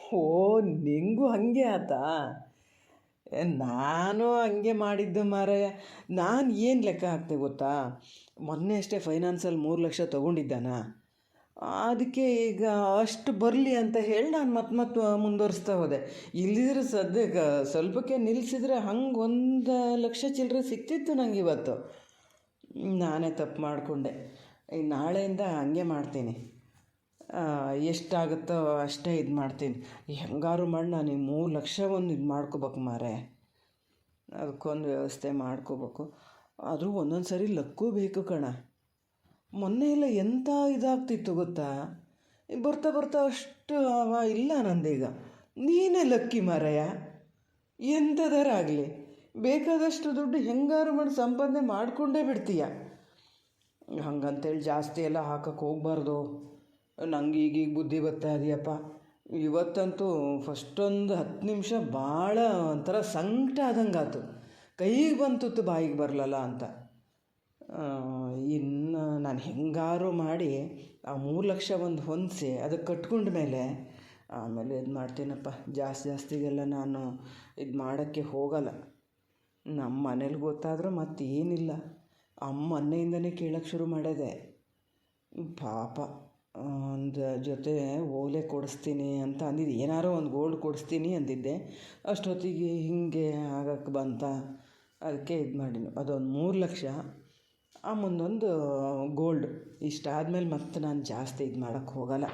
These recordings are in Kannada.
ಓ, ನಿಂಗೂ ಹಾಗೆ ಆತಾ? ನಾನು ಹಂಗೆ ಮಾಡಿದ್ದು ಮಾರಾಯ. ನಾನು ಏನು ಲೆಕ್ಕ ಹಾಕ್ತೆ ಗೊತ್ತಾ, ಮೊನ್ನೆ ಅಷ್ಟೇ ಫೈನಾನ್ಸಲ್ಲಿ 3 ಲಕ್ಷ ತೊಗೊಂಡಿದ್ದಾನ. ಅದಕ್ಕೆ ಈಗ ಅಷ್ಟು ಬರಲಿ ಅಂತ ಹೇಳಿ ನಾನು ಮತ್ತೆ ಮುಂದುವರಿಸ್ತಾ ಹೋದೆ. ಇಲ್ಲಿದ್ರೆ ಸದ್ಯಕ್ಕೆ ಸ್ವಲ್ಪಕ್ಕೆ ನಿಲ್ಲಿಸಿದ್ರೆ ಹಂಗೆ 1 ಲಕ್ಷ ಚಿಲ್ಲರೆ ಸಿಕ್ತಿತ್ತು ನಂಗೆ ಇವತ್ತು. ನಾನೇ ತಪ್ಪು ಮಾಡಿಕೊಂಡೆ. ನಾಳೆಯಿಂದ ಹಂಗೆ ಮಾಡ್ತೀನಿ. ಎಷ್ಟಾಗುತ್ತೋ ಅಷ್ಟೇ ಇದು ಮಾಡ್ತೀನಿ. ಹೆಂಗಾರು ಮಾಡಿ ನಾನು ಈ 3 ಲಕ್ಷ ಒಂದು ಇದು ಮಾಡ್ಕೋಬೇಕು ಮಾರೆ. ಅದಕ್ಕೊಂದು ವ್ಯವಸ್ಥೆ ಮಾಡ್ಕೋಬೇಕು. ಆದರೂ ಒಂದೊಂದು ಸರಿ ಲಕ್ಕೂ ಬೇಕು ಕಣ. ಮೊನ್ನೆ ಎಲ್ಲ ಎಂಥ ಇದಾಗ್ತಿತ್ತು ಗೊತ್ತಾ, ಬರ್ತಾ ಬರ್ತಾ ಅಷ್ಟು ಇಲ್ಲ ನಂದೀಗ. ನೀನೇ ಲಕ್ಕಿ ಮಾರಾಯ. ಎಂಥದಾರಾಗಲಿ ಬೇಕಾದಷ್ಟು ದುಡ್ಡು ಹೆಂಗಾರು ಮಾಡಿ ಸಂಪಾದನೆ ಮಾಡಿಕೊಂಡೇ ಬಿಡ್ತೀಯ. ಹಂಗಂತೇಳಿ ಜಾಸ್ತಿ ಎಲ್ಲ ಹಾಕಕ್ಕೆ ಹೋಗ್ಬಾರ್ದು. ನಂಗೆ ಈಗೀಗ ಬುದ್ಧಿ ಬರ್ತಾ ಇದೆಯಪ್ಪ. ಇವತ್ತಂತೂ ಫಸ್ಟೊಂದು 10 ನಿಮಿಷ ಭಾಳ ಒಂಥರ ಸಂಕಟ ಆದಂಗೆ ಆಯ್ತು. ಕೈಗೆ ಬಂತು ಬಾಯಿಗೆ ಬರಲಲ್ಲ ಅಂತ. ಇನ್ನು ನಾನು ಹೆಂಗಾರು ಮಾಡಿ ಆ 3 ಲಕ್ಷ ಒಂದು ಹೊಂದಿಸಿ ಅದಕ್ಕೆ ಕಟ್ಕೊಂಡ ಮೇಲೆ ಆಮೇಲೆ ಇದು ಮಾಡ್ತೀನಪ್ಪ. ಜಾಸ್ತಿಗೆಲ್ಲ ನಾನು ಇದು ಮಾಡೋಕ್ಕೆ ಹೋಗಲ್ಲ. ನಮ್ಮ ಮನೇಲಿ ಗೊತ್ತಾದರೂ ಮತ್ತೇನಿಲ್ಲ. ಅಮ್ಮ ಮೊನ್ನೆಯಿಂದನೇ ಕೇಳೋಕ್ಕೆ ಶುರು ಮಾಡಿದೆ. ಪಾಪ ಒಂದು ಜೊತೆ ಓಲೆ ಕೊಡಿಸ್ತೀನಿ ಅಂತ ಅಂದಿದ್ದೆ. ಏನಾರೋ ಒಂದು ಗೋಲ್ಡ್ ಕೊಡಿಸ್ತೀನಿ ಅಂದಿದ್ದೆ. ಅಷ್ಟೊತ್ತಿಗೆ ಹೀಗೆ ಆಗಕ್ಕೆ ಬಂತ. ಅದಕ್ಕೆ ಇದು ಮಾಡೀನಿ. ಅದೊಂದು 3 ಲಕ್ಷ, ಆ ಮುಂದೊಂದು ಗೋಲ್ಡ್. ಇಷ್ಟಾದಮೇಲೆ ಮತ್ತೆ ನಾನು ಜಾಸ್ತಿ ಇದು ಮಾಡೋಕ್ಕೆ ಹೋಗಲ್ಲ.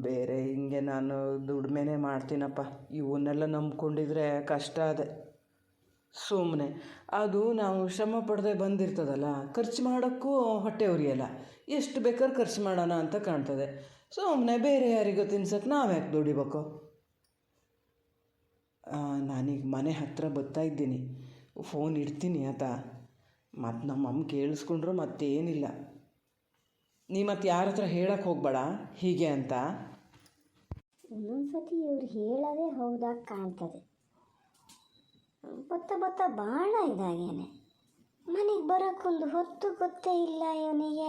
ಬೇರೆ ಹಿಂಗೆ ನಾನು ದುಡಿಮೆನೇ ಮಾಡ್ತೀನಪ್ಪ. ಇವನ್ನೆಲ್ಲ ನಂಬ್ಕೊಂಡಿದ್ರೆ ಕಷ್ಟ ಅದೇ. ಸುಮ್ಮನೆ ಅದು ನಾವು ಶ್ರಮ ಪಡದೆ ಬಂದಿರ್ತದಲ್ಲ, ಖರ್ಚು ಮಾಡೋಕ್ಕೂ ಹೊಟ್ಟೆ ಉರಿಯಲ್ಲ. ಎಷ್ಟು ಬೇಕಾದ್ರೆ ಖರ್ಚು ಮಾಡೋಣ ಅಂತ ಕಾಣ್ತದೆ. ಸುಮ್ಮನೆ ಬೇರೆ ಯಾರಿಗೂ ತಿನ್ಸಕ್ಕೆ ನಾವು ಯಾಕೆ ದುಡಿಬೇಕು? ನಾನೀಗ ಮನೆ ಹತ್ತಿರ ಬರ್ತಾ ಇದ್ದೀನಿ. ಫೋನ್ ಇಡ್ತೀನಿ ಆತ. ಮತ್ತು ನಮ್ಮಮ್ಮ ಕೇಳಿಸ್ಕೊಂಡ್ರು ಮತ್ತೇನಿಲ್ಲ. ನೀ ಮತ್ತೆ ಯಾರ ಹತ್ರ ಹೇಳಕ್ಕೆ ಹೋಗ್ಬೇಡ ಹೀಗೆ ಅಂತ. ಇನ್ನೊಂದ್ಸತಿ ಇವ್ರು ಹೇಳೋದೇ ಹೌದಾಗ ಕಾಣ್ತದೆ. ಬತ್ತ ಭಾಳ ಇದಾಗೇನೆ. ಮನೆಗೆ ಬರೋಕ್ಕೊಂದು ಹೊತ್ತು ಗೊತ್ತೇ ಇಲ್ಲ ಇವನಿಗೆ.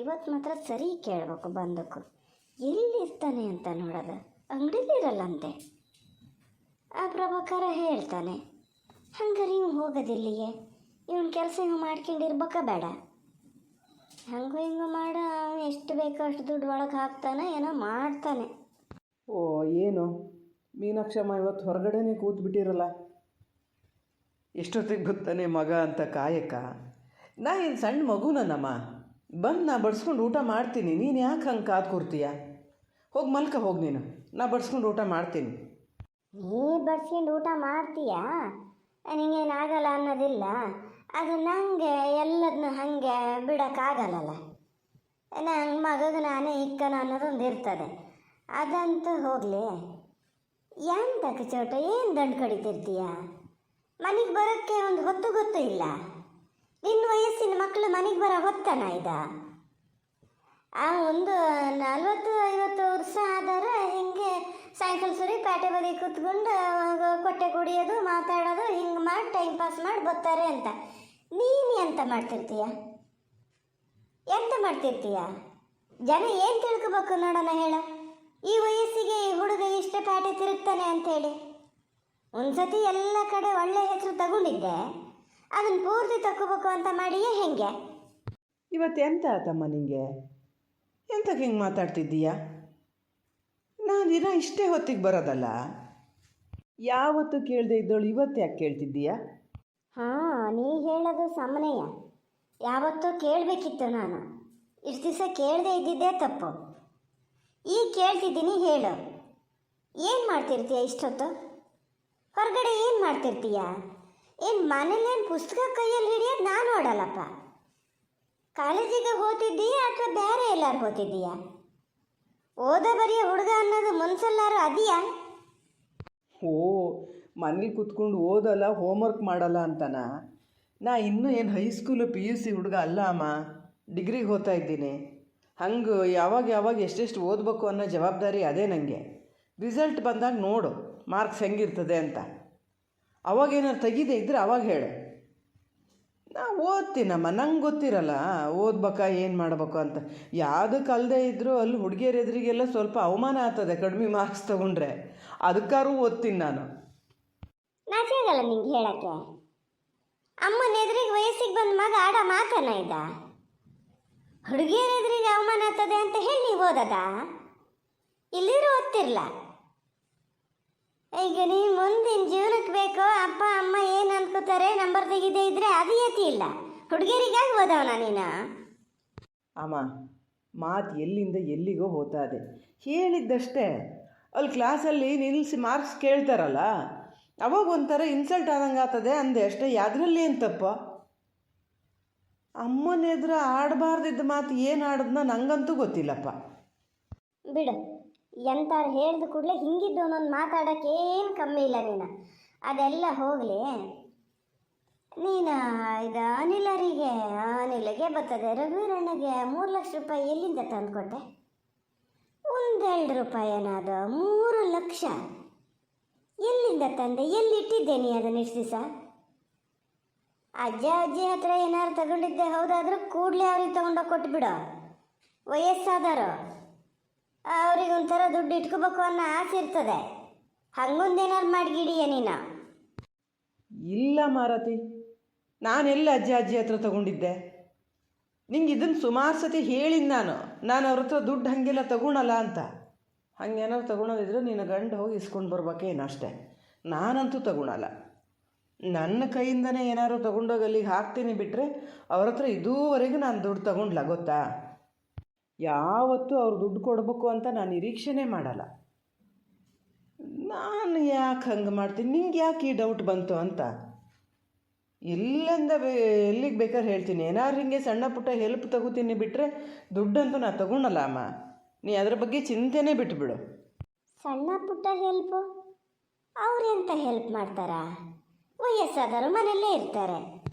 ಇವತ್ತು ಮಾತ್ರ ಸರಿ ಕೇಳಬೇಕು ಬಂದಕ್ಕೂ. ಎಲ್ಲಿರ್ತಾನೆ ಅಂತ ನೋಡೋದು. ಅಂಗಡಿಲಿರಲ್ಲಂತೆ. ಆ ಪ್ರಭಾಕರ ಹೇಳ್ತಾನೆ, ಹಂಗಾರೆ ಇವ್ನು ಹೋಗೋದಿಲ್ಲಿಗೆ. ಇವನು ಕೆಲಸ ಇವು ಮಾಡ್ಕೊಂಡಿರ್ಬೇಕಾ ಬೇಡ? ಹಂಗೂ ಹಿಂಗೂ ಮಾಡ ಎಷ್ಟು ಬೇಕೋ ಅಷ್ಟು ದುಡ್ಡು ಒಳಗೆ ಹಾಕ್ತಾನೆ, ಏನೋ ಮಾಡ್ತಾನೆ. ಓ, ಏನು ಮೀನಾಕ್ಷಮ್ಮ ಇವತ್ತು ಹೊರಗಡೆನೇ ಕೂತ್ಬಿಟ್ಟಿರಲ್ಲ. ಎಷ್ಟೊತ್ತಿಗೆ ಬರ್ತಾನೆ ಮಗ ಅಂತ ಕಾಯಕ? ನಾ ಏನು ಸಣ್ಣ ಮಗು ನನ್ನಮ್ಮ? ಬಂದು ನಾ ಬಡಿಸ್ಕೊಂಡು ಊಟ ಮಾಡ್ತೀನಿ. ನೀನು ಯಾಕೆ ಹಂಗೆ ಕಾದು ಕೂರ್ತೀಯ? ಹೋಗಿ ಮಲ್ಕ ಹೋಗಿ ನೀನು. ನಾ ಬಡಿಸ್ಕೊಂಡು ಊಟ ಮಾಡ್ತೀನಿ. ನೀ ಬಡ್ಸ್ಕೊಂಡು ಊಟ ಮಾಡ್ತೀಯಾ? ನಿಂಗೇನಾಗಲ್ಲ ಅನ್ನೋದಿಲ್ಲ. ಅದು ನನಗೆ ಎಲ್ಲದನ್ನೂ ಹಾಗೆ ಬಿಡೋಕ್ಕಾಗಲ್ಲಲ್ಲ. ನನ್ನ ಮಗಗೆ ನಾನೇ ಇಕ್ಕನ ಅನ್ನೋದೊಂದು ಇರ್ತದೆ. ಅದಂತೂ ಹೋಗಲಿ. ಎಂತಕ್ಕೆ ಚೋಟ ಏನು ದಂಡು ಕಡಿತಿರ್ತೀಯ? ಮನೆಗೆ ಬರೋಕ್ಕೆ ಒಂದು ಹೊತ್ತು ಗೊತ್ತೂ ಇಲ್ಲ. ನಿನ್ನ ವಯಸ್ಸಿನ ಮಕ್ಕಳು ಮನೆಗೆ ಬರೋ ಹೊತ್ತನ ಇದ? ಆ ಒಂದು 40-50 ವರ್ಷ ಆದರೆ ಹಿಂಗೆ ಸಾಯಂಕಾಲ ಸುರಿ ಪೇಟೆ ಬದಿ ಕೂತ್ಕೊಂಡು ಕೊಟ್ಟೆ ಕುಡಿಯೋದು, ಮಾತಾಡೋದು, ಹಿಂಗೆ ಮಾಡಿ ಟೈಮ್ ಪಾಸ್ ಮಾಡಿ ಬರ್ತಾರೆ ಅಂತ. ನೀನು ಎಂತ ಮಾಡ್ತಿರ್ತೀಯ? ಎಂತ ಮಾಡ್ತಿರ್ತೀಯ? ಜನ ಏನು ತಿಳ್ಕೊಬೇಕು ನೋಡೋಣ ಹೇಳ. ಈ ವಯಸ್ಸಿಗೆ ಈ ಹುಡುಗ ಇಷ್ಟ ಪೇಟೆ ತಿರುಗ್ತಾನೆ ಅಂಥೇಳಿ. ಒಂದು ಸತಿ ಎಲ್ಲ ಕಡೆ ಒಳ್ಳೆ ಹೆಸರು ತಗೊಂಡಿದ್ದೆ, ಅದನ್ನು ಪೂರ್ತಿ ತಗೋಬೇಕು ಅಂತ ಮಾಡಿಯೇ ಹೆಂಗೆ? ಇವತ್ತು ಎಂತ ಆತಮ್ಮ ನಿಂಗೆ? ಎಂತಕ್ಕೆ ಹಿಂಗೆ ಮಾತಾಡ್ತಿದ್ದೀಯ? ನಾನು ದಿನ ಇಷ್ಟೇ ಹೊತ್ತಿಗೆ ಬರೋದಲ್ಲ. ಯಾವತ್ತು ಕೇಳದೆ ಇದ್ದವಳು ಇವತ್ತು ಯಾಕೆ ಕೇಳ್ತಿದ್ದೀಯ? ಹಾಂ, ನೀ ಹೇಳೋದು ಸಮನೆಯ. ಯಾವತ್ತೂ ಕೇಳಬೇಕಿತ್ತು ನಾನು. ಇಷ್ಟು ದಿವಸ ಕೇಳದೆ ಇದ್ದಿದ್ದೇ ತಪ್ಪು. ಈಗ ಕೇಳ್ತಿದ್ದೀನಿ, ಹೇಳು. ಏನು ಮಾಡ್ತಿರ್ತೀಯ ಇಷ್ಟೊತ್ತು? ಹೊರಗಡೆ ಏನು ಮಾಡ್ತಿರ್ತೀಯ? ಏನು ಮನೇಲೇನು ಪುಸ್ತಕ ಕೈಯಲ್ಲಿ ಹಿಡಿಯೋದು ನಾನು ನೋಡಲ್ಲಪ್ಪ. ಕಾಲೇಜಿಗೆ ಹೋಗ್ತಿದ್ದೀಯಾ ಅಥವಾ ಬೇರೆ ಎಲ್ಲಾರು ಹೋಗ್ತಿದ್ದೀಯಾ? ಓದ ಬರೆಯೋ ಹುಡುಗ ಅನ್ನೋದು ಮುನ್ಸಲ್ಲಾರು ಅದೆಯಾ? ಓ, ಮನೇಲಿ ಕೂತ್ಕೊಂಡು ಓದಲ್ಲ, ಹೋಮ್ವರ್ಕ್ ಮಾಡಲ್ಲ ಅಂತನ? ನಾ ಇನ್ನೂ ಏನು ಹೈಸ್ಕೂಲು PUC ಹುಡುಗ ಅಲ್ಲ ಅಮ್ಮ. ಡಿಗ್ರಿಗೆ ಓದ್ತಾ ಇದ್ದೀನಿ. ಹಂಗೆ ಯಾವಾಗ ಎಷ್ಟೆಷ್ಟು ಓದಬೇಕು ಅನ್ನೋ ಜವಾಬ್ದಾರಿ ಅದೇ ನನಗೆ. ರಿಸಲ್ಟ್ ಬಂದಾಗ ನೋಡು ಮಾರ್ಕ್ಸ್ ಹೆಂಗಿರ್ತದೆ ಅಂತ. ಅವಾಗೇನಾರು ತೆಗಿದೆ ಇದ್ದರೆ ಅವಾಗ ಹೇಳು. ನಾ ಓದ್ತೀನಮ್ಮ, ನಂಗೆ ಗೊತ್ತಿರಲ್ಲ ಓದ್ಬೇಕಾ ಏನು ಮಾಡ್ಬೇಕು ಅಂತ. ಯಾವುದಕ್ಕೆ ಅಲ್ಲದೆ ಇದ್ದರೂ ಅಲ್ಲಿ ಹುಡುಗಿಯರ ಎದುರಿಗೆಲ್ಲ ಸ್ವಲ್ಪ ಅವಮಾನ ಆಗ್ತದೆ ಕಡಿಮೆ ಮಾರ್ಕ್ಸ್ ತೊಗೊಂಡ್ರೆ, ಅದಕ್ಕಾದ್ರೂ ಓದ್ತೀನಿ ನಾನು. ನಾಚಿಕೆಗಲ್ಲ ನಿಂಗೆ ಹೇಳಕ್ಕೆ. ಅಮ್ಮನ ಎದುರಿಗೆ ವಯಸ್ಸಿಗೆ ಬಂದ ಮಗ ಆಡ ಮಾತನ್ನ ಇದ್ದ. ಹುಡುಗಿಯರ ಎದುರಿಗೆ ಅವಮಾನ ಆಗ್ತದೆ ಅಂತ ಹೇಳಿ ನೀವು ಓದದ? ಇಲ್ಲಿರೂ ಓದ್ತಿರ್ಲ. ಈಗ ನೀನು ಮುಂದಿನ ಜೀವನಕ್ಕೆ ಬೇಕೋ ಅಪ್ಪ ಅಮ್ಮ ಏನು ಅನ್ಕೋತಾರೆ ನಂಬರ್ ತೆಗಿದೆ ಇದ್ರೆ ಅದು ಏತಿ ಇಲ್ಲ. ಹುಡುಗಿಯರಿಗಾಗಿ ಓದವನ ನೀನು? ಅಮ್ಮ, ಮಾತು ಎಲ್ಲಿಂದ ಎಲ್ಲಿಗೋ ಹೋಗ್ತಾ ಇದೆ. ಹೇಳಿದ್ದಷ್ಟೇ. ಅಲ್ಲಿ ಕ್ಲಾಸಲ್ಲಿ ನಿಲ್ಲಿಸಿ ಮಾರ್ಕ್ಸ್ ಕೇಳ್ತಾರಲ್ಲ, ಅವಾಗ ಒಂಥರ ಇನ್ಸಲ್ಟ್ ಆದಂಗೆ ಆಗ್ತದೆ ಅಂದೆ ಅಷ್ಟೇ. ಅದರಲ್ಲಿ ಏನು ತಪ್ಪ? ಅಮ್ಮನ ಎದುರು ಆಡಬಾರ್ದಿದ್ದ ಮಾತು ಏನು ಆಡಿದ್ನ ನಂಗಂತೂ ಗೊತ್ತಿಲ್ಲಪ್ಪ. ಬಿಡು, ಎಂತಾರು ಹೇಳ್ದ ಕೂಡಲೇ ಹಿಂಗಿದ್ದು ಒಂದೊಂದು ಮಾತಾಡೋಕ್ಕೆ ಏನು ಕಮ್ಮಿ ಇಲ್ಲ ನೀನು. ಅದೆಲ್ಲ ಹೋಗಲಿ. ನೀನು ಇದು ಅನಿಲಗೆ ಬರ್ತದೆ. ರಘುವೀರಣ್ಣಗೆ 3 ಲಕ್ಷ ರೂಪಾಯಿ ಎಲ್ಲಿಂದ ತಂದುಕೊಟ್ಟೆ? 1-2 ರೂಪಾಯಿ ಏನಾದ 3 ಲಕ್ಷ ಎಲ್ಲಿಂದ ತಂದೆ? ಎಲ್ಲಿಟ್ಟಿದ್ದೆ ನೀ ಅದನ್ನ ಇಷ್ಟು ದಿವಸ? ಅಜ್ಜಿ ಹತ್ರ ಏನಾರು ತಗೊಂಡಿದ್ದೆ ಹೌದಾದ್ರೂ ಕೂಡಲೇ ಅವ್ರಿಗೆ ತಗೊಂಡೋಗಿ ಕೊಟ್ಬಿಡು. ವಯಸ್ಸಾದರು ಅವ್ರಿಗೆ ಒಂಥರ ದುಡ್ಡು ಇಟ್ಕೋಬೇಕು ಅನ್ನೋ ಆಸೆ ಇರ್ತದೆ. ಹಂಗೊಂದೇನಾರು ಮಾಡಿಗಿಡಿಯ ನೀನು? ಇಲ್ಲ ಮಾರತಿ, ನಾನೆಲ್ಲ ಅಜ್ಜಿ ಹತ್ರ ತಗೊಂಡಿದ್ದೆ? ನಿಂಗೆ ಇದನ್ನು ಸುಮಾರು ಸತಿ ಹೇಳಿದ್ದು ನಾನು ಅವ್ರ ಹತ್ರ ದುಡ್ಡು ಹಾಗೆಲ್ಲ ತಗೊಳಲ್ಲ ಅಂತ. ಹಾಗೇನಾದ್ರು ತಗೊಳೋದಿದ್ರೆ ನೀನು ಗಂಡು ಹೋಗಿ ಇಸ್ಕೊಂಡು ಬರ್ಬೇಕೇನು ಅಷ್ಟೇ. ನಾನಂತೂ ತಗೊಳಲ್ಲ. ನನ್ನ ಕೈಯಿಂದನೇ ಏನಾದ್ರು ತೊಗೊಂಡೋಗಿ ಅಲ್ಲಿಗೆ ಹಾಕ್ತೀನಿ ಬಿಟ್ಟರೆ ಅವ್ರ ಹತ್ರ ಇದುವರೆಗೂ ನಾನು ದುಡ್ಡು ತಗೊಂಡ್ಲ ಗೊತ್ತಾ? ಯಾವತ್ತೂ ಅವ್ರು ದುಡ್ಡು ಕೊಡಬೇಕು ಅಂತ ನಾನು ನಿರೀಕ್ಷೆನೇ ಮಾಡಲ್ಲ. ನಾನು ಯಾಕೆ ಹಂಗೆ ಮಾಡ್ತೀನಿ? ನಿಂಗೆ ಯಾಕೆ ಈ ಡೌಟ್ ಬಂತು ಅಂತ ಎಲ್ಲಿಗೆ ಬೇಕಾದ್ರೆ ಹೇಳ್ತೀನಿ. ಏನಾದ್ರು ಹಿಂಗೆ ಸಣ್ಣ ಪುಟ್ಟ ಹೆಲ್ಪ್ ತಗೋತೀನಿ ಬಿಟ್ಟರೆ ದುಡ್ಡಂತೂ ನಾನು ತಗೊಳಲ್ಲ ಅಮ್ಮ. ನೀ ಅದ್ರ ಬಗ್ಗೆ ಚಿಂತೆನೇ ಬಿಟ್ಬಿಡು. ಸಣ್ಣ ಪುಟ್ಟ ಹೆಲ್ಪು? ಅವ್ರೆಂತ ಹೆಲ್ಪ್ ಮಾಡ್ತಾರಾ? ವಯಸ್ಸಾದರು ಮನೆಯಲ್ಲೇ ಇರ್ತಾರೆ.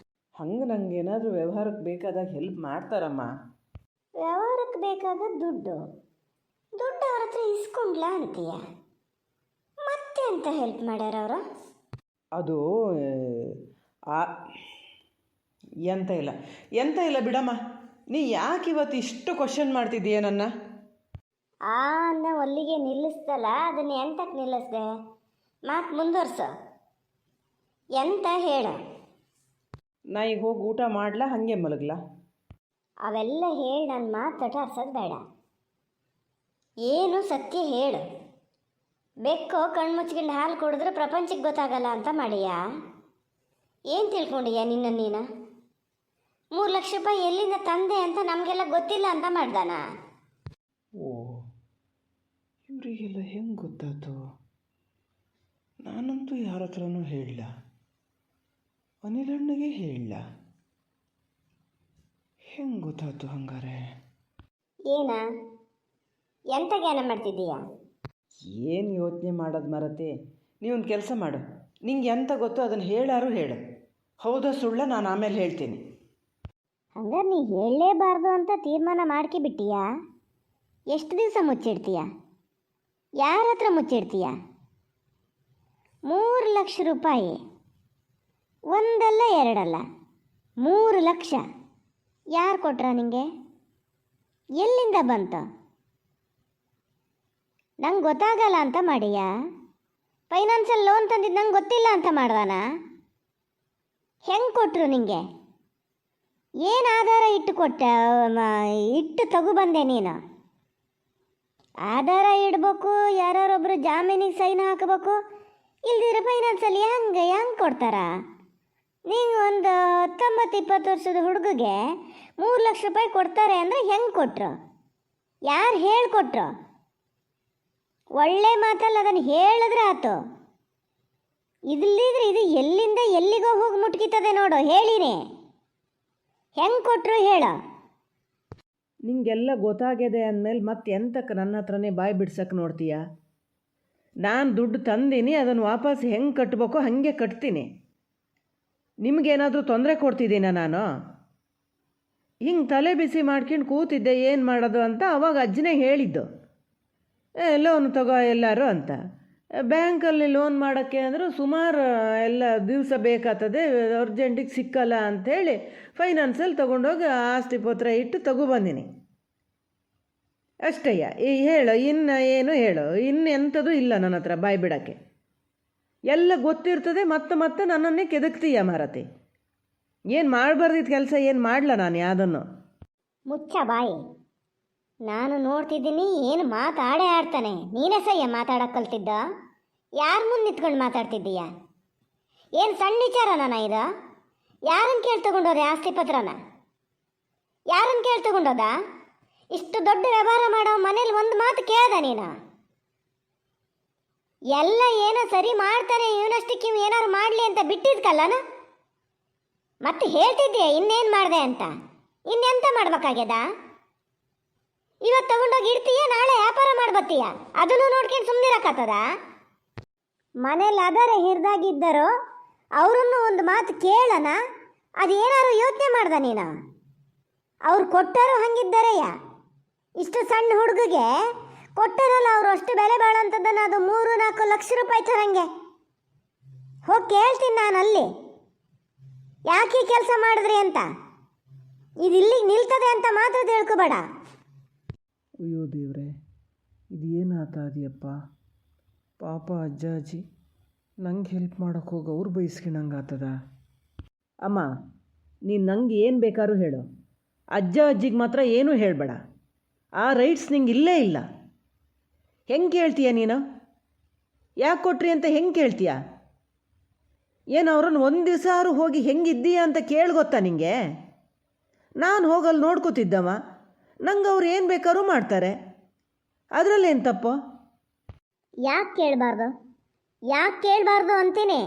ಹಂಗೆ ನಂಗೆ ಏನಾದರೂ ವ್ಯವಹಾರಕ್ಕೆ ಬೇಕಾದಾಗ ಹೆಲ್ಪ್ ಮಾಡ್ತಾರಮ್ಮ. ವ್ಯವಹಾರಕ್ಕೆ ಬೇಕಾದ ದುಡ್ಡು ಅವ್ರ ಹತ್ರ ಇಸ್ಕೊಂಡ್ಲ ಅಂತೀಯ? ಮತ್ತೆ ಅಂತ ಹೆಲ್ಪ್ ಮಾಡ್ಯಾರ ಅವರು? ಅದು ಎಂತ ಇಲ್ಲ ಬಿಡಮ್ಮ. ನೀ ಯಾಕೆ ಇವತ್ತು ಇಷ್ಟು ಕ್ವಶನ್ ಮಾಡ್ತಿದ್ದೀಯ ನನ್ನ? ಅನ್ನೋ ಅಲ್ಲಿಗೆ ನಿಲ್ಲಿಸ್ತಲ್ಲ, ಅದನ್ನ ಎಂತಕ್ಕೆ ನಿಲ್ಲಿಸ್ದೆ? ಮಾತು ಮುಂದುವರ್ಸು. ಎಂತ ಹೇಳ? ನಾ ಈಗ ಹೋಗಿ ಊಟ ಮಾಡ್ಲಾ ಹಾಗೆ ಮಲಗ್ಲಾ? ಅವೆಲ್ಲ ಹೇಳಿ ನನ್ನ ಮಾತು ತಟಾರ್ಸೋದು ಬೇಡ. ಏನು ಸತ್ಯ ಹೇಳು. ಬೆಕ್ಕೋ ಕಣ್ಮುಚ್ಕೊಂಡು ಹಾಲು ಕುಡಿದ್ರೆ ಪ್ರಪಂಚಕ್ಕೆ ಗೊತ್ತಾಗಲ್ಲ ಅಂತ ಮಾಡಿಯಾ? ಏನು ತಿಳ್ಕೊಂಡಿಯಾ ನೀನು? 3 ಲಕ್ಷ ರೂಪಾಯಿ ಎಲ್ಲಿಂದ ತಂದೆ ಅಂತ ನಮಗೆಲ್ಲ ಗೊತ್ತಿಲ್ಲ ಅಂತ ಮಾಡ್ದಾನ? ಓ, ಇವರಿಗೆಲ್ಲ ಹೆಂಗೆ ಗೊತ್ತಾಯ್ತು? ನಾನಂತೂ ಯಾರ ಹತ್ರನೂ ಹೇಳಲ್ಲ, ಅನಿಲಣ್ಣಗೆ ಹೇಳಲ್ಲ. ಹೆಂಗೆ ಗೊತ್ತಾಯ್ತು ಹಂಗಾರೆ? ಎಂತ ಜ್ಞಾನ ಮಾಡ್ತಿದ್ದೀಯಾ? ಏನು ಯೋಚನೆ ಮಾಡೋದು ಮಾರತಿ. ನೀವೊಂದು ಕೆಲಸ ಮಾಡು, ನಿಂಗೆ ಎಂತ ಗೊತ್ತೋ ಅದನ್ನು ಹೇಳಾರು ಹೇಳು. ಹೌದಾ ಸುಳ್ಳ ನಾನು ಆಮೇಲೆ ಹೇಳ್ತೀನಿ. ಹಂಗಾರೆ ನೀ ಹೇಳಲೇಬಾರ್ದು ಅಂತ ತೀರ್ಮಾನ ಮಾಡ್ಕಿಬಿಟ್ಟಿಯಾ? ಎಷ್ಟು ದಿವಸ ಮುಚ್ಚಿಡ್ತೀಯ? ಯಾರ ಹತ್ರ ಮುಚ್ಚಿಡ್ತೀಯ? 3 ಲಕ್ಷ ರೂಪಾಯಿ, ಒಂದಲ್ಲ ಎರಡಲ್ಲ 3 ಲಕ್ಷ ಯಾರು ಕೊಟ್ರ ನಿಂಗೆ? ಎಲ್ಲಿಂದ ಬಂತು? ನಂಗೆ ಗೊತ್ತಾಗಲ್ಲ ಅಂತ ಮಾಡಿಯಾ? ಫೈನಾನ್ಸಲ್ಲಿ ಲೋನ್ ತಂದಿದ್ದು ನಂಗೆ ಗೊತ್ತಿಲ್ಲ ಅಂತ ಮಾಡ್ದಾನ? ಹೆಂಗೆ ಕೊಟ್ಟರು ನಿಂಗೆ? ಏನು ಆಧಾರ ಇಟ್ಟು ತಗೊಬಂದೆ ನೀನು? ಆಧಾರ ಇಡಬೇಕು, ಯಾರೊಬ್ಬರು ಜಾಮೀನಿಗೆ ಸೈನ್ ಹಾಕಬೇಕು. ಇಲ್ದಿರೋ ಫೈನಾನ್ಸಲ್ಲಿ ಹೆಂಗೆ ಕೊಡ್ತಾರ? ನೀವು ಒಂದು 19-20 ವರ್ಷದ ಹುಡುಗಿಗೆ 3 ಲಕ್ಷ ರೂಪಾಯಿ ಕೊಡ್ತಾರೆ ಅಂದರೆ ಹೆಂಗೆ ಕೊಟ್ಟರು? ಯಾರು ಹೇಳಿಕೊಟ್ರು? ಒಳ್ಳೆ ಮಾತಲ್ಲ, ಅದನ್ನು ಹೇಳಿದ್ರೆ ಆಯ್ತು. ಇಲ್ಲಿದ್ರೆ ಇದು ಎಲ್ಲಿಂದ ಎಲ್ಲಿಗೋ ಹೋಗಿ ಮುಟ್ಕಿತದೆ ನೋಡು. ಹೇಳಿನಿ ಹೆಂಗೆ ಕೊಟ್ಟರು ಹೇಳು. ನಿಂಗೆಲ್ಲ ಗೊತ್ತಾಗಿದೆ ಅಂದಮೇಲೆ ಮತ್ತೆ ಎಂತಕ್ಕೆ ನನ್ನ ಹತ್ರನೇ ಬಾಯಿ ಬಿಡ್ಸಕ್ಕೆ ನೋಡ್ತೀಯ? ನಾನು ದುಡ್ಡು ತಂದೀನಿ, ಅದನ್ನು ವಾಪಸ್ ಹೆಂಗೆ ಕಟ್ಟಬೇಕೋ ಹಾಗೆ ಕಟ್ತೀನಿ. ನಿಮಗೇನಾದರೂ ತೊಂದರೆ ಕೊಡ್ತಿದ್ದೀನ ನಾನು? ಹಿಂಗೆ ತಲೆ ಬಿಸಿ ಮಾಡ್ಕೊಂಡು ಕೂತಿದ್ದೆ ಏನು ಮಾಡೋದು ಅಂತ. ಅವಾಗ ಅಜ್ಜನೇ ಹೇಳಿದ್ದು ಲೋನ್ ತಗೋ ಎಲ್ಲರೂ ಅಂತ. ಬ್ಯಾಂಕಲ್ಲಿ ಲೋನ್ ಮಾಡೋಕ್ಕೆ ಅಂದರೂ ಸುಮಾರು ಎಲ್ಲ ದಿವಸ ಬೇಕಾಗ್ತದೆ, ಅರ್ಜೆಂಟಿಗೆ ಸಿಕ್ಕಲ್ಲ ಅಂಥೇಳಿ ಫೈನಾನ್ಸಲ್ಲಿ ತೊಗೊಂಡೋಗಿ ಆಸ್ತಿ ಪತ್ರ ಇಟ್ಟು ತಗೊಬಂದಿನಿ ಅಷ್ಟಯ್ಯ. ಹೇಳು ಇನ್ನು ಏನು ಹೇಳು, ಇನ್ನೆಂಥದ್ದು ಇಲ್ಲ ನನ್ನ ಹತ್ರ ಬಾಯಿ ಬಿಡೋಕ್ಕೆ. ಎಲ್ಲ ಗೊತ್ತಿರ್ತದೆ, ಮತ್ತೆ ನನ್ನನ್ನೇ ಕೆದಕ್ತೀಯ ಮಾರತಿ. ಏನು ಮಾಡಬಾರ್ದಿದ್ದ ಕೆಲಸ ಏನು ಮಾಡಲ ನಾನು ಯಾವುದನ್ನು. ಮುಚ್ಚ ಬಾಯಿ. ನಾನು ನೋಡ್ತಿದ್ದೀನಿ ಏನು ಮಾತಾಡೇ ಆಡ್ತಾನೆ. ನೀನೇ ಸಯ್ಯ ಮಾತಾಡಕ್ಕೆ ಕಲ್ತಿದ್ದ? ಯಾರ ಮುಂದೆ ನಿಂತ್ಕೊಂಡು ಮಾತಾಡ್ತಿದ್ದೀಯ? ಏನು ಸಣ್ಣ ವಿಚಾರನ ಇದು? ಯಾರನ್ನು ಕೇಳಿ ತಗೊಂಡೋದೆ ಆಸ್ತಿ ಪತ್ರನ? ಯಾರನ್ನು ಕೇಳಿ ತಗೊಂಡೋದ? ಇಷ್ಟು ದೊಡ್ಡ ವ್ಯವಹಾರ ಮಾಡೋ ಮನೇಲಿ ಒಂದು ಮಾತು ಕೇಳ್ದ ನೀನು? ಎಲ್ಲ ಏನೋ ಸರಿ ಮಾಡ್ತಾನೆ, ಇವನಷ್ಟಕ್ಕೆ ಇವ್ ಏನಾರು ಮಾಡಲಿ ಅಂತ ಬಿಟ್ಟಿದ್ಕಲ್ಲನ? ಮತ್ತೆ ಹೇಳ್ತಿದ್ದೀಯ ಇನ್ನೇನು ಮಾಡಿದೆ ಅಂತ. ಇನ್ನೆಂತ ಮಾಡ್ಬೇಕಾಗ್ಯದ? ಇವತ್ತು ತಗೊಂಡೋಗಿ ಇಡ್ತೀಯ, ನಾಳೆ ವ್ಯಾಪಾರ ಮಾಡ್ಬತ್ತೀಯ, ಅದನ್ನು ನೋಡ್ಕೊಂಡು ಸುಮ್ಮನಿರಕ್ಕಾಗ್ತದ? ಮನೇಲಿ ಅದರ ಹಿರಿದಾಗಿದ್ದರೋ ಅವರನ್ನು ಒಂದು ಮಾತು ಕೇಳನ? ಅದೇನಾರು ಯೋಚನೆ ಮಾಡ್ದ ನೀನು? ಅವ್ರು ಕೊಟ್ಟರು ಹಂಗಿದ್ದರೆಯ. ಇಷ್ಟು ಸಣ್ಣ ಹುಡುಗಿಗೆ ಕೊಟ್ಟರಲ್ಲ ಅವರು ಅಷ್ಟು ಬೆಲೆ ಬಾಳೋಂಥದ್ದನ್ನು, ಅದು 3-4 ಲಕ್ಷ ರೂಪಾಯಿ ತರಂಗೆ. ಹೋಗಿ ಕೇಳ್ತೀನಿ ನಾನು ಅಲ್ಲಿ, ಯಾಕೆ ಕೆಲಸ ಮಾಡಿದ್ರಿ ಅಂತ. ಇದು ಇಲ್ಲಿಗೆ ನಿಲ್ತದೆ ಅಂತ ಮಾತ್ರ ತಿಳ್ಕೊಬೇಡ. ಅಯ್ಯೋ ದೇವ್ರೆ, ಇದು ಏನಾಗ್ತದೆಯಪ್ಪ. ಪಾಪ ಅಜ್ಜ ಅಜ್ಜಿ ನಂಗೆ ಹೆಲ್ಪ್ ಮಾಡೋಕ್ಕೆ ಹೋಗಿ ಅವ್ರು ಬಯಸ್ಕೊಂಡಂಗೆ ಆಗ್ತದ. ಅಮ್ಮ, ನೀನು ನಂಗೆ ಏನು ಬೇಕಾದ್ರೂ ಹೇಳು, ಅಜ್ಜ ಅಜ್ಜಿಗೆ ಮಾತ್ರ ಏನೂ ಹೇಳಬೇಡ. ಆ ರೈಟ್ಸ್ ನಿಂಗೆ ಇಲ್ಲೇ ಇಲ್ಲ. ಹೆಂಗೆ ಕೇಳ್ತೀಯ ನೀನು? ಯಾಕೆ ಕೊಟ್ರಿ ಅಂತ ಹೆಂಗೆ ಕೇಳ್ತೀಯ? ಏನು ಅವ್ರನ್ನು ಒಂದು ದಿವಸ ಆದ್ರೂ ಹೋಗಿ ಹೆಂಗಿದ್ದೀಯ ಅಂತ ಕೇಳಿ ಗೊತ್ತಾ ನಿಂಗೆ? ನಾನು ಹೋಗಲ್ಲಿ ನೋಡ್ಕೋತಿದ್ದಮ್ಮ, ನಂಗೆ ಅವ್ರು ಏನು ಬೇಕಾದ್ರೂ ಮಾಡ್ತಾರೆ, ಅದರಲ್ಲೇನು ತಪ್ಪು? ಯಾಕೆ ಕೇಳಬಾರ್ದು ಅಂತೀನಿ.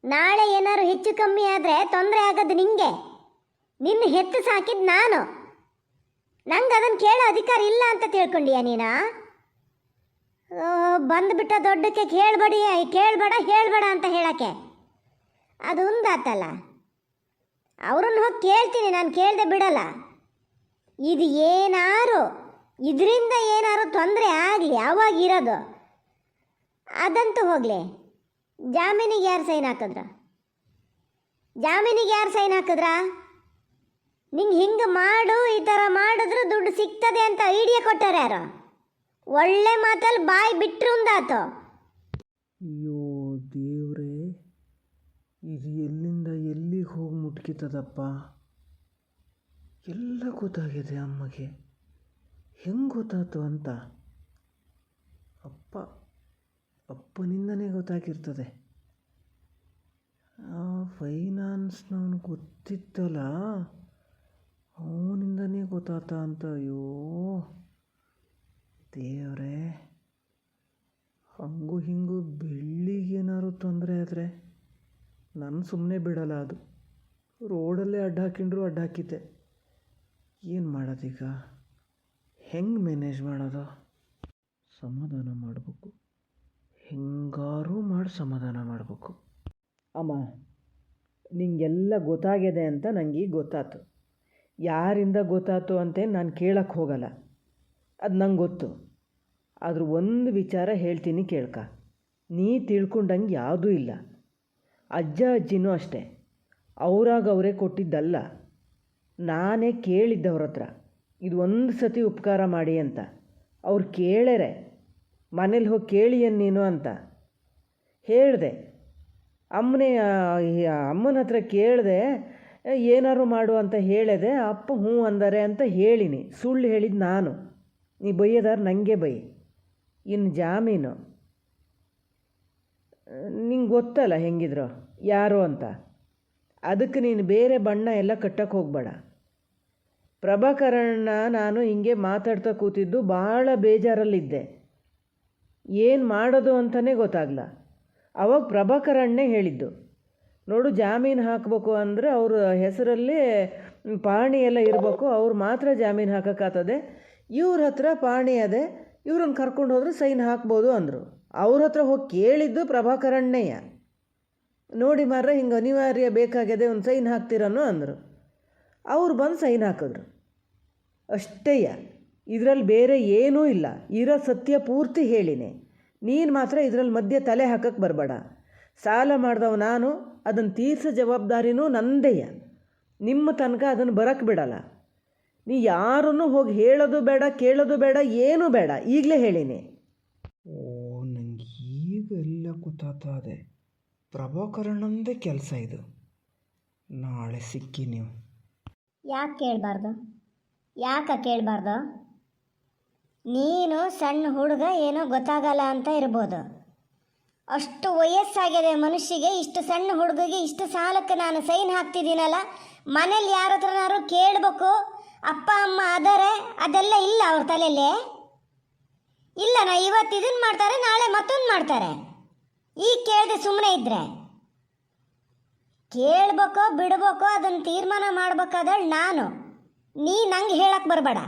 ನಾಳೆ ಏನಾದ್ರು ಹೆಚ್ಚು ಕಮ್ಮಿ ಆದರೆ ತೊಂದರೆ ಆಗೋದು ನಿಂಗೆ. ನಿನ್ನ ಹೆತ್ತು ಸಾಕಿದ್ದು ನಾನು. ನಂಗೆ ಅದನ್ನು ಕೇಳೋ ಅಧಿಕಾರ ಇಲ್ಲ ಅಂತ ತಿಳ್ಕೊಂಡಿಯ ನೀನು? ಬಂದುಬಿಟ್ಟ ದೊಡ್ಡಕ್ಕೆ ಕೇಳಬೇಡ ಅಂತ ಹೇಳೋಕ್ಕೆ. ಅದು ಒಂದಾತಲ್ಲ. ಅವ್ರನ್ನ ಹೋಗಿ ಕೇಳ್ತೀನಿ, ನಾನು ಕೇಳದೆ ಬಿಡಲ್ಲ. ಇದು ಇದರಿಂದ ಏನಾರು ತೊಂದರೆ ಆಗಲಿ ಅವಾಗಿರೋದು. ಅದಂತೂ ಹೋಗಲಿ. ಜಾಮೀನಿಗೆ ಯಾರು ಸೈನ್ ಹಾಕಿದ್ರ? ನಿಂಗೆ ಹಿಂಗೆ ಮಾಡು, ಈ ಥರ ಮಾಡಿದ್ರು ದುಡ್ಡು ಸಿಗ್ತದೆ ಅಂತ ಐಡಿಯಾ ಕೊಟ್ಟಾರೆ ಯಾರು? ಒಳ್ಳೆ ಮಾತಲ್ಲಿ ಬಾಯಿ ಬಿಟ್ಟರು ಅಂದಾತು. ಅಯ್ಯೋ ದೇವ್ರೇ, ಇದು ಎಲ್ಲಿಂದ ಎಲ್ಲಿಗೆ ಹೋಗಿ ಮುಟ್ಕಿತದಪ್ಪ. ಎಲ್ಲ ಗೊತ್ತಾಗಿದೆ ಅಮ್ಮಗೆ. ಹೆಂಗೆ ಗೊತ್ತಾಯ್ತು ಅಂತ ಅಪ್ಪನಿಂದನೇ ಗೊತ್ತಾಗಿರ್ತದೆ. ಆ ಫೈನಾನ್ಸ್ನವನು ಗೊತ್ತಿತ್ತಲ್ಲ, ಅವನಿಂದನೇ ಗೊತ್ತಾತ ಅಂತ. ಅಯ್ಯೋ ದೇವರೇ, ಹಂಗೂ ಹಿಂಗೂ ಬೆಳ್ಳಿಗೇನಾದ್ರು ತೊಂದರೆ ಆದರೆ ನಾನು ಸುಮ್ಮನೆ ಬಿಡಲ್ಲ. ಅದು ರೋಡಲ್ಲೇ ಅಡ್ಡ ಹಾಕಿದ್ದೆ. ಏನು ಮಾಡೋದೀಗ? ಹೆಂಗೆ ಮ್ಯಾನೇಜ್ ಮಾಡೋದು? ಸಮಾಧಾನ ಮಾಡಬೇಕು, ಹೆಂಗಾರೂ ಮಾಡಿ ಸಮಾಧಾನ ಮಾಡಬೇಕು. ಅಮ್ಮ, ನಿಂಗೆಲ್ಲ ಗೊತ್ತಾಗಿದೆ ಅಂತ ನನಗೀಗ ಗೊತ್ತಾಯ್ತು. ಯಾರಿಂದ ಗೊತ್ತಾಯ್ತು ಅಂತೇನು ನಾನು ಕೇಳಕ್ಕೆ ಹೋಗಲ್ಲ, ಅದು ನಂಗೆ ಗೊತ್ತು. ಆದರೂ ಒಂದು ವಿಚಾರ ಹೇಳ್ತೀನಿ ಕೇಳ್ಕ. ನೀ ತಿಳ್ಕೊಂಡಂಗೆ ಯಾವುದೂ ಇಲ್ಲ. ಅಜ್ಜ ಅಜ್ಜಿನೂ ಅಷ್ಟೇ, ಅವರೇ ಕೊಟ್ಟಿದ್ದಲ್ಲ. ನಾನೇ ಕೇಳಿದ್ದವ್ರ ಹತ್ರ, ಇದು ಒಂದು ಸತಿ ಉಪಕಾರ ಮಾಡಿ ಅಂತ. ಅವ್ರು ಕೇಳ್ಯಾರೆ, ಮನೇಲಿ ಹೋಗಿ ಕೇಳಿಯನ್ ನೀನು ಅಂತ ಹೇಳಿದೆ. ಅಮ್ಮನ ಹತ್ರ ಕೇಳಿದೆ, ಏನಾರು ಮಾಡು ಅಂತ ಹೇಳಿದೆ. ಅಪ್ಪ ಹ್ಞೂ ಅಂದರೆ ಅಂತ ಹೇಳಿನಿ. ಸುಳ್ಳು ಹೇಳಿದ್ದು ನಾನು. ನೀ ಬೈಯೋದಾರು ನನಗೆ ಬೈ. ಇನ್ನು ಜಾಮೀನು ನಿಂಗೆ ಗೊತ್ತಲ್ಲ ಹೆಂಗಿದ್ರು ಯಾರು ಅಂತ. ಅದಕ್ಕೆ ನೀನು ಬೇರೆ ಬಣ್ಣ ಎಲ್ಲ ಕಟ್ಟಕ್ಕೆ ಹೋಗಬೇಡ. ಪ್ರಭಾಕರಣ್ಣ ನಾನು ಹಿಂಗೆ ಮಾತಾಡ್ತಾ ಕೂತಿದ್ದು ಭಾಳ ಬೇಜಾರಲ್ಲಿದ್ದೆ. ಏನು ಮಾಡೋದು ಅಂತಲೇ ಗೊತ್ತಾಗಲ್ಲ. ಅವಾಗ ಪ್ರಭಾಕರಣ್ಣೇ ಹೇಳಿದ್ದು, ನೋಡು ಜಾಮೀನು ಹಾಕಬೇಕು ಅಂದರೆ ಅವ್ರ ಹೆಸರಲ್ಲಿ ಪಹಣಿ ಎಲ್ಲ ಇರಬೇಕು, ಅವ್ರು ಮಾತ್ರ ಜಾಮೀನು ಹಾಕೋಕ್ಕಾಗ್ತದೆ. ಇವ್ರ ಹತ್ರ ಪಹಣಿ ಅದೇ, ಇವ್ರನ್ನ ಕರ್ಕೊಂಡು ಹೋದ್ರೆ ಸೈನ್ ಹಾಕ್ಬೋದು ಅಂದರು. ಅವ್ರ ಹತ್ರ ಹೋಗಿ ಕೇಳಿದ್ದು ಪ್ರಭಾಕರಣ್ಣಯ್ಯ. ನೋಡಿ ಮಾರ್ರೆ, ಹಿಂಗೆ ಅನಿವಾರ್ಯ ಬೇಕಾಗಿದೆ, ಒಂದು ಸೈನ್ ಹಾಕ್ತೀರನೋ ಅಂದರು. ಅವ್ರು ಬಂದು ಸೈನ್ ಹಾಕಿದ್ರು ಅಷ್ಟೇಯ. ಇದರಲ್ಲಿ ಬೇರೆ ಏನೂ ಇಲ್ಲ. ಇರೋ ಸತ್ಯ ಪೂರ್ತಿ ಹೇಳಿನಿ. ನೀನು ಮಾತ್ರ ಇದರಲ್ಲಿ ಮಧ್ಯೆ ತಲೆ ಹಾಕಕ್ಕೆ ಬರಬೇಡ. ಸಾಲ ಮಾಡಿದವ ನಾನು, ಅದನ್ನು ತೀರ್ಸೋ ಜವಾಬ್ದಾರಿನೂ ನಂದೆಯ. ನಿಮ್ಮ ತನಕ ಅದನ್ನು ಬರೋಕ್ಕೆ ಬಿಡಲ್ಲ. ನೀ ಯಾರನ್ನೂ ಹೋಗಿ ಹೇಳೋದು ಬೇಡ, ಕೇಳೋದು ಬೇಡ, ಏನೂ ಬೇಡ, ಈಗಲೇ ಹೇಳಿನಿ. ಓ, ನಂಗೆ ಈಗೆಲ್ಲ ಗೊತ್ತಾಗ್ತದೆ. ಪ್ರಭಾಕರಣ್ಣಂದೇ ಕೆಲಸ ಇದು. ನಾಳೆ ಸಿಕ್ಕಿ ನೀವು. ಯಾಕೆ ಕೇಳಬಾರ್ದು? ಕೇಳಬಾರ್ದು? ನೀನು ಸಣ್ಣ ಹುಡುಗ, ಏನೋ ಗೊತ್ತಾಗಲ್ಲ ಅಂತ ಇರ್ಬೋದು. ಅಷ್ಟು ವಯಸ್ಸಾಗಿದೆ ಮನುಷ್ಯಗೆ, ಇಷ್ಟು ಸಣ್ಣ ಹುಡುಗಿಗೆ ಇಷ್ಟು ಸಾಲಕ್ಕೆ ನಾನು ಸೈನ್ ಹಾಕ್ತಿದ್ದೀನಲ್ಲ, ಮನೇಲಿ ಯಾರ ಹತ್ರನಾರು ಕೇಳಬೇಕು, ಅಪ್ಪ ಅಮ್ಮ ಆದರೆ ಅದೆಲ್ಲ ಇಲ್ಲ ಅವ್ರ ತಲೆಯಲ್ಲಿ. ಇಲ್ಲ, ನಾ ಇವತ್ತು ಇದನ್ನು ಮಾಡ್ತಾರೆ, ನಾಳೆ ಮತ್ತೊಂದು ಮಾಡ್ತಾರೆ. ಈಗ ಕೇಳದೆ ಸುಮ್ಮನೆ ಇದ್ರೆ ಕೇಳಬೇಕೋ ಬಿಡ್ಬೇಕೋ ಅದನ್ನು ತೀರ್ಮಾನ ಮಾಡ್ಬೇಕಾದಳು ನಾನು. ನೀ ನಂಗೆ ಹೇಳಕ್ಕೆ ಬರಬೇಡ.